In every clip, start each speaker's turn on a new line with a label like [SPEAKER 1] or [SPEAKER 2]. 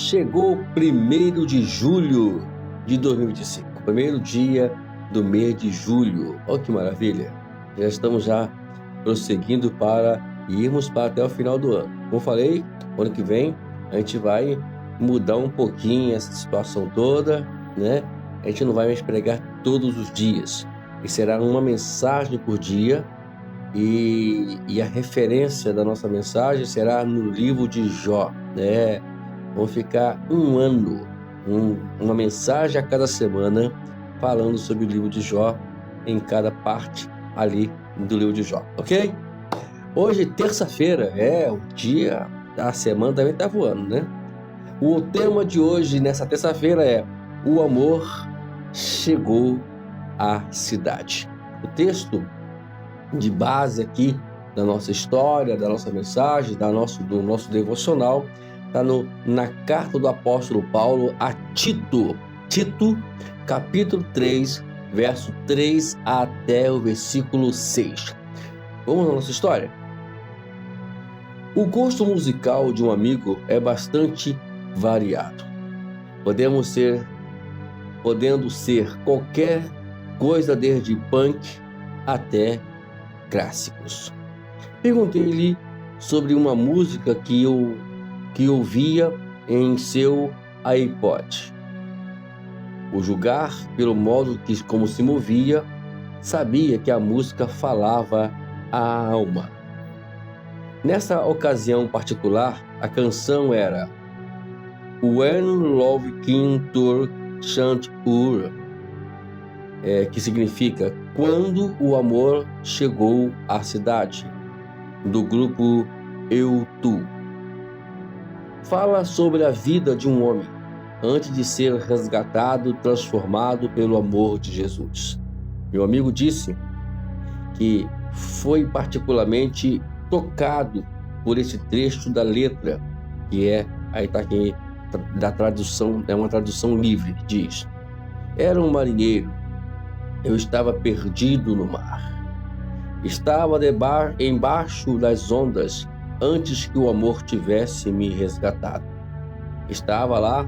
[SPEAKER 1] Chegou o 1º de julho de 2025, primeiro dia do mês de julho. Olha que maravilha! Já estamos prosseguindo para irmos para até o final do ano. Como eu falei, ano que vem a gente vai mudar um pouquinho essa situação toda, né? A gente não vai mais pregar todos os dias, e será uma mensagem por dia, e a referência da nossa mensagem será no livro de Jó, né? Vamos ficar um ano, uma mensagem a cada semana, falando sobre o livro de Jó, em cada parte ali do livro de Jó, ok? Hoje, terça-feira, o dia da semana também está voando, né? O tema de hoje, nessa terça-feira, é: o amor chegou à cidade. O texto de base aqui da nossa história, da nossa mensagem, do nosso devocional, está na carta do apóstolo Paulo a Tito, capítulo 3, verso 3 até o versículo 6. Vamos à nossa história? O gosto musical de um amigo é bastante variado, podendo ser qualquer coisa, desde punk até clássicos. Perguntei-lhe sobre uma música que ouvia em seu iPod. O julgar pelo modo como se movia, sabia que a música falava à alma. Nessa ocasião particular, a canção era When Love Came to Chanteur, que significa Quando o Amor Chegou à Cidade, do grupo U2. Fala sobre a vida de um homem antes de ser resgatado e transformado pelo amor de Jesus. Meu amigo disse que foi particularmente tocado por esse trecho da letra, que aí está aqui da tradução, é uma tradução livre, diz: era um marinheiro, eu estava perdido no mar, estava embaixo das ondas antes que o amor tivesse me resgatado. Estava lá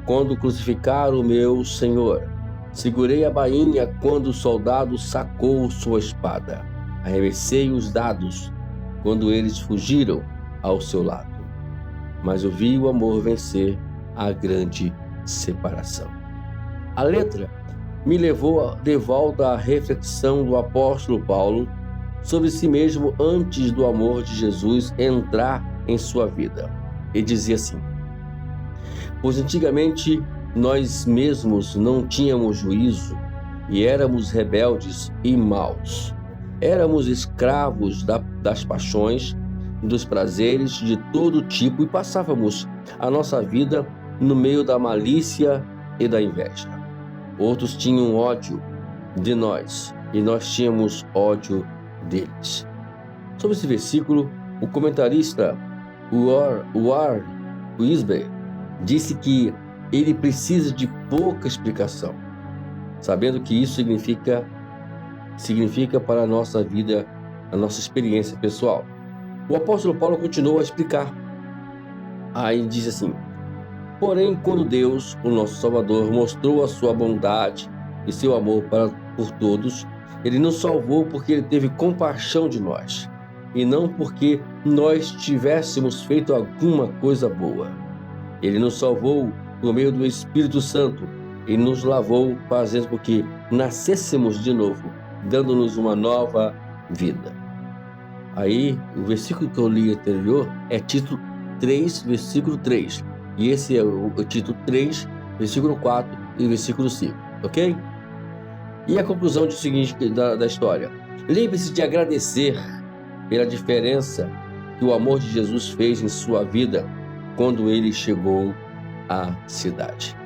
[SPEAKER 1] quando crucificaram o meu Senhor, segurei a bainha quando o soldado sacou sua espada, arremessei os dados quando eles fugiram ao seu lado, mas eu vi o amor vencer a grande separação. A letra me levou de volta à reflexão do apóstolo Paulo sobre si mesmo antes do amor de Jesus entrar em sua vida. Ele dizia assim: pois antigamente nós mesmos não tínhamos juízo e éramos rebeldes e maus. Éramos escravos das paixões, dos prazeres de todo tipo, e passávamos a nossa vida no meio da malícia e da inveja. Outros tinham ódio de nós e nós tínhamos ódio deles. Sobre esse versículo, o comentarista Warren Wiersbe disse que ele precisa de pouca explicação, sabendo que isso significa para a nossa vida, a nossa experiência pessoal. O apóstolo Paulo continuou a explicar. Aí diz assim: porém, quando Deus, o nosso Salvador, mostrou a sua bondade e seu amor por todos, ele nos salvou porque ele teve compaixão de nós, e não porque nós tivéssemos feito alguma coisa boa. Ele nos salvou por meio do Espírito Santo e nos lavou, fazendo com que nascêssemos de novo, dando-nos uma nova vida. Aí, o versículo que eu li anterior é Tito 3, versículo 3. E esse é o Tito 3, versículo 4 e versículo 5, ok? E a conclusão da história: lembre-se de agradecer pela diferença que o amor de Jesus fez em sua vida quando ele chegou à cidade.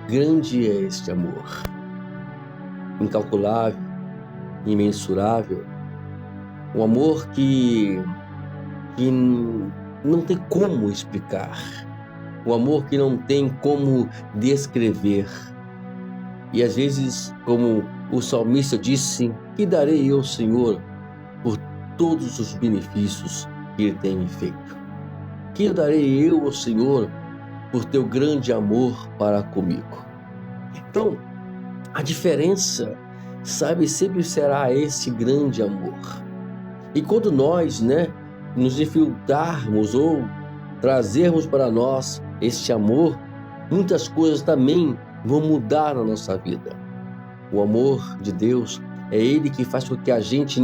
[SPEAKER 1] Grande é este amor, incalculável, imensurável, um amor que não tem como explicar, um amor que não tem como descrever. E às vezes, como o salmista disse: que darei eu, Senhor, por todos os benefícios que ele tem me feito? Que darei eu ao Senhor por teu grande amor para comigo. Então, a diferença, sabe, sempre será esse grande amor. E quando nós, nos infiltrarmos ou trazermos para nós este amor, muitas coisas também vão mudar na nossa vida. O amor de Deus é Ele que faz com que a gente,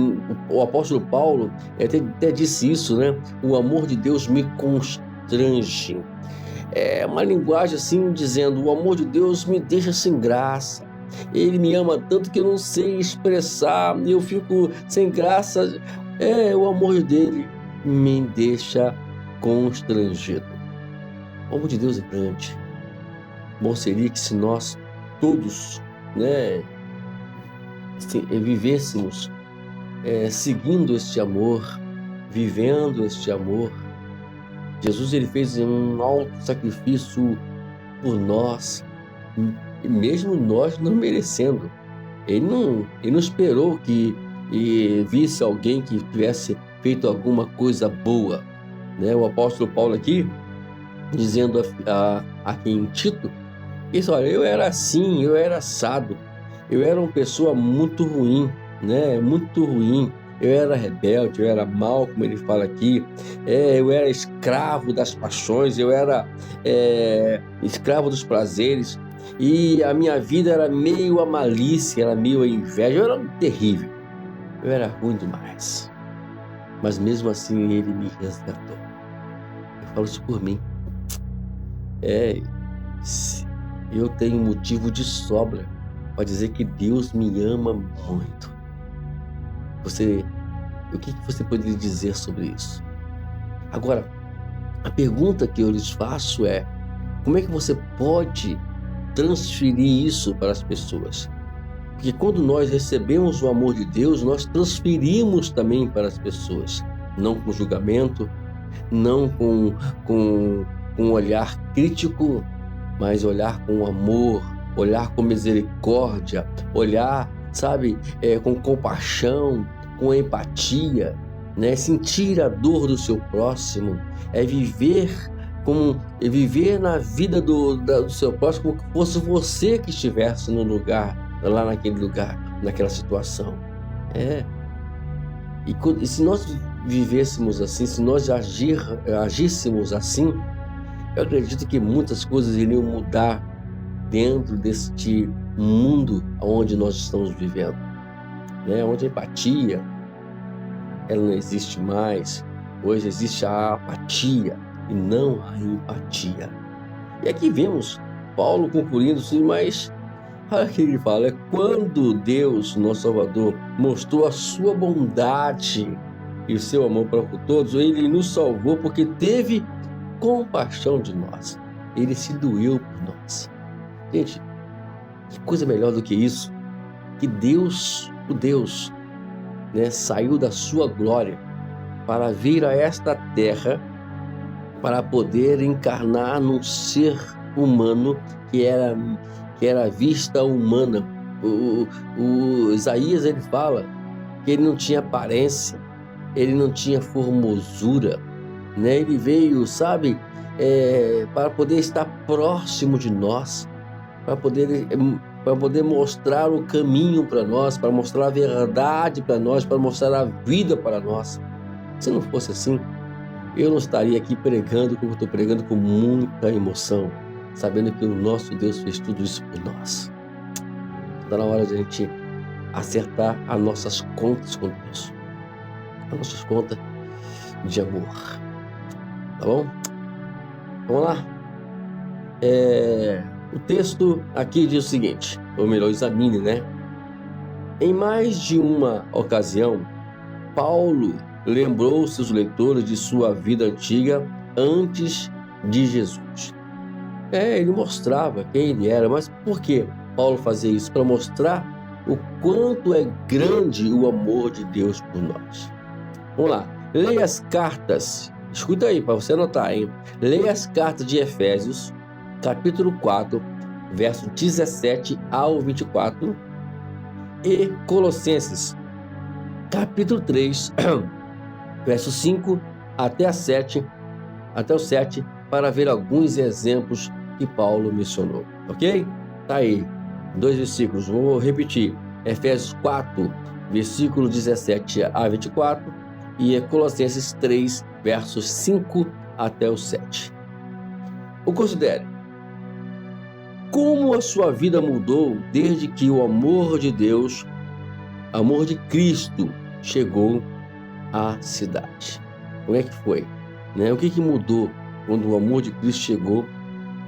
[SPEAKER 1] o apóstolo Paulo até disse isso, O amor de Deus me constrange. É uma linguagem assim, dizendo, o amor de Deus me deixa sem graça. Ele me ama tanto que eu não sei expressar, eu fico sem graça. O amor dele me deixa constrangido. O amor de Deus é grande. Bom seria que se nós todos, vivêssemos seguindo este amor, vivendo este amor. Jesus, ele fez um alto sacrifício por nós, e mesmo nós não merecendo. Ele não esperou que visse alguém que tivesse feito alguma coisa boa. O apóstolo Paulo aqui, dizendo aqui em Tito, isso, olha, eu era assim, eu era assado, eu era uma pessoa muito ruim, muito ruim. Eu era rebelde, eu era mau, como ele fala aqui, eu era escravo das paixões, eu era escravo dos prazeres, e a minha vida era meio a malícia, era meio a inveja, eu era terrível, eu era ruim demais, mas mesmo assim ele me resgatou. Eu falo isso por mim. Eu tenho motivo de sobra para dizer que Deus me ama muito. O que você poderia dizer sobre isso? Agora, a pergunta que eu lhes faço é: como é que você pode transferir isso para as pessoas? Porque quando nós recebemos o amor de Deus, nós transferimos também para as pessoas, não com julgamento, não com um olhar crítico, mas olhar com amor, olhar com misericórdia, olhar, com compaixão, com empatia, sentir a dor do seu próximo, viver na vida do seu próximo como se fosse você que estivesse no lugar, lá naquele lugar, naquela situação. E se nós vivêssemos assim, se nós agíssemos assim, eu acredito que muitas coisas iriam mudar dentro deste mundo onde nós estamos vivendo, onde a empatia ela não existe mais. Hoje existe a apatia e não a empatia. E aqui vemos Paulo concluindo assim, mas olha o que ele fala: quando Deus, nosso Salvador, mostrou a sua bondade e o seu amor para com todos, ele nos salvou porque teve compaixão de nós. Ele se doeu por nós. Gente, que coisa melhor do que isso? Que Deus, saiu da sua glória para vir a esta terra para poder encarnar num ser humano que era vista humana. O Isaías, ele fala que ele não tinha aparência, ele não tinha formosura, Ele veio, para poder estar próximo de nós, para poder mostrar o caminho para nós, para mostrar a verdade para nós, para mostrar a vida para nós. Se não fosse assim, eu não estaria aqui pregando como estou pregando, com muita emoção, sabendo que o nosso Deus fez tudo isso por nós. Está na hora de a gente acertar as nossas contas com Deus, as nossas contas de amor. Tá bom? Vamos lá? O texto aqui diz o seguinte, ou melhor, examine, Em mais de uma ocasião, Paulo lembrou seus leitores de sua vida antiga antes de Jesus. Ele mostrava quem ele era, mas por que Paulo fazia isso? Para mostrar o quanto é grande o amor de Deus por nós. Vamos lá, leia as cartas, escuta aí para você anotar, Leia as cartas de Efésios, capítulo 4, verso 17 ao 24, e Colossenses, capítulo 3, verso 5 até o 7, para ver alguns exemplos que Paulo mencionou, ok? Tá aí, 2 versículos, vou repetir, Efésios 4, versículo 17 a 24 e Colossenses 3, versos 5 até o 7. O considere. Como a sua vida mudou desde que o amor de Deus, amor de Cristo, chegou à cidade? Como é que foi? Né? O que mudou quando o amor de Cristo chegou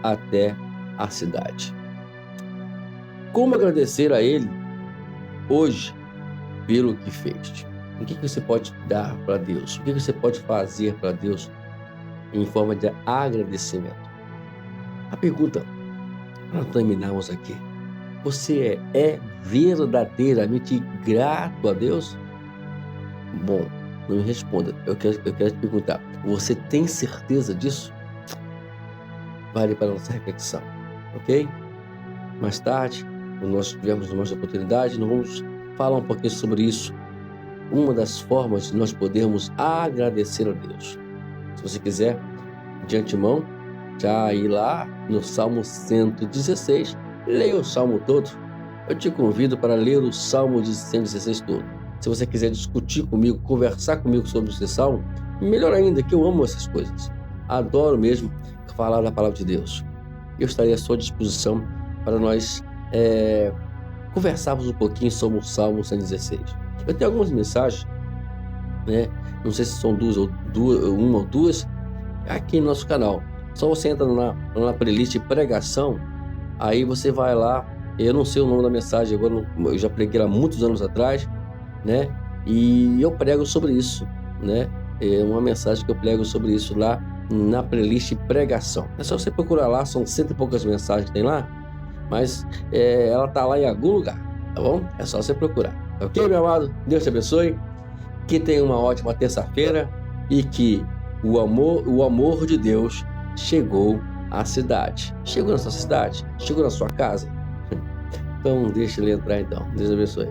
[SPEAKER 1] até a cidade? Como agradecer a Ele hoje pelo que fez? O que você pode dar para Deus? O que você pode fazer para Deus em forma de agradecimento? A pergunta, para terminarmos aqui, você é verdadeiramente grato a Deus? Bom, não me responda. Eu quero te perguntar, você tem certeza disso? Vale para a nossa reflexão, ok? Mais tarde, quando nós tivermos uma oportunidade, nós vamos falar um pouquinho sobre isso. Uma das formas de nós podermos agradecer a Deus. Se você quiser, de antemão, já ir lá no Salmo 116, leia o Salmo todo. Eu te convido para ler o Salmo de 116 todo. Se você quiser discutir comigo, conversar comigo sobre esse Salmo, melhor ainda, que eu amo essas coisas. Adoro mesmo falar da palavra de Deus. Eu estarei à sua disposição para nós conversarmos um pouquinho sobre o Salmo 116. Eu tenho algumas mensagens, né? Não sei se são uma ou duas, aqui no nosso canal. Só você entra na playlist pregação, aí você vai lá, eu não sei o nome da mensagem agora, eu já preguei há muitos anos atrás, né? E eu prego sobre isso, né? É uma mensagem que eu prego sobre isso lá na playlist pregação. É só você procurar lá, são 100 e poucas mensagens que tem lá, mas ela tá lá em algum lugar, tá bom? É só você procurar, ok, meu amado? Deus te abençoe, que tenha uma ótima terça-feira e que o amor de Deus chegou à cidade. Chegou na sua cidade? Chegou na sua casa? Então deixa ele entrar então. Deus abençoe.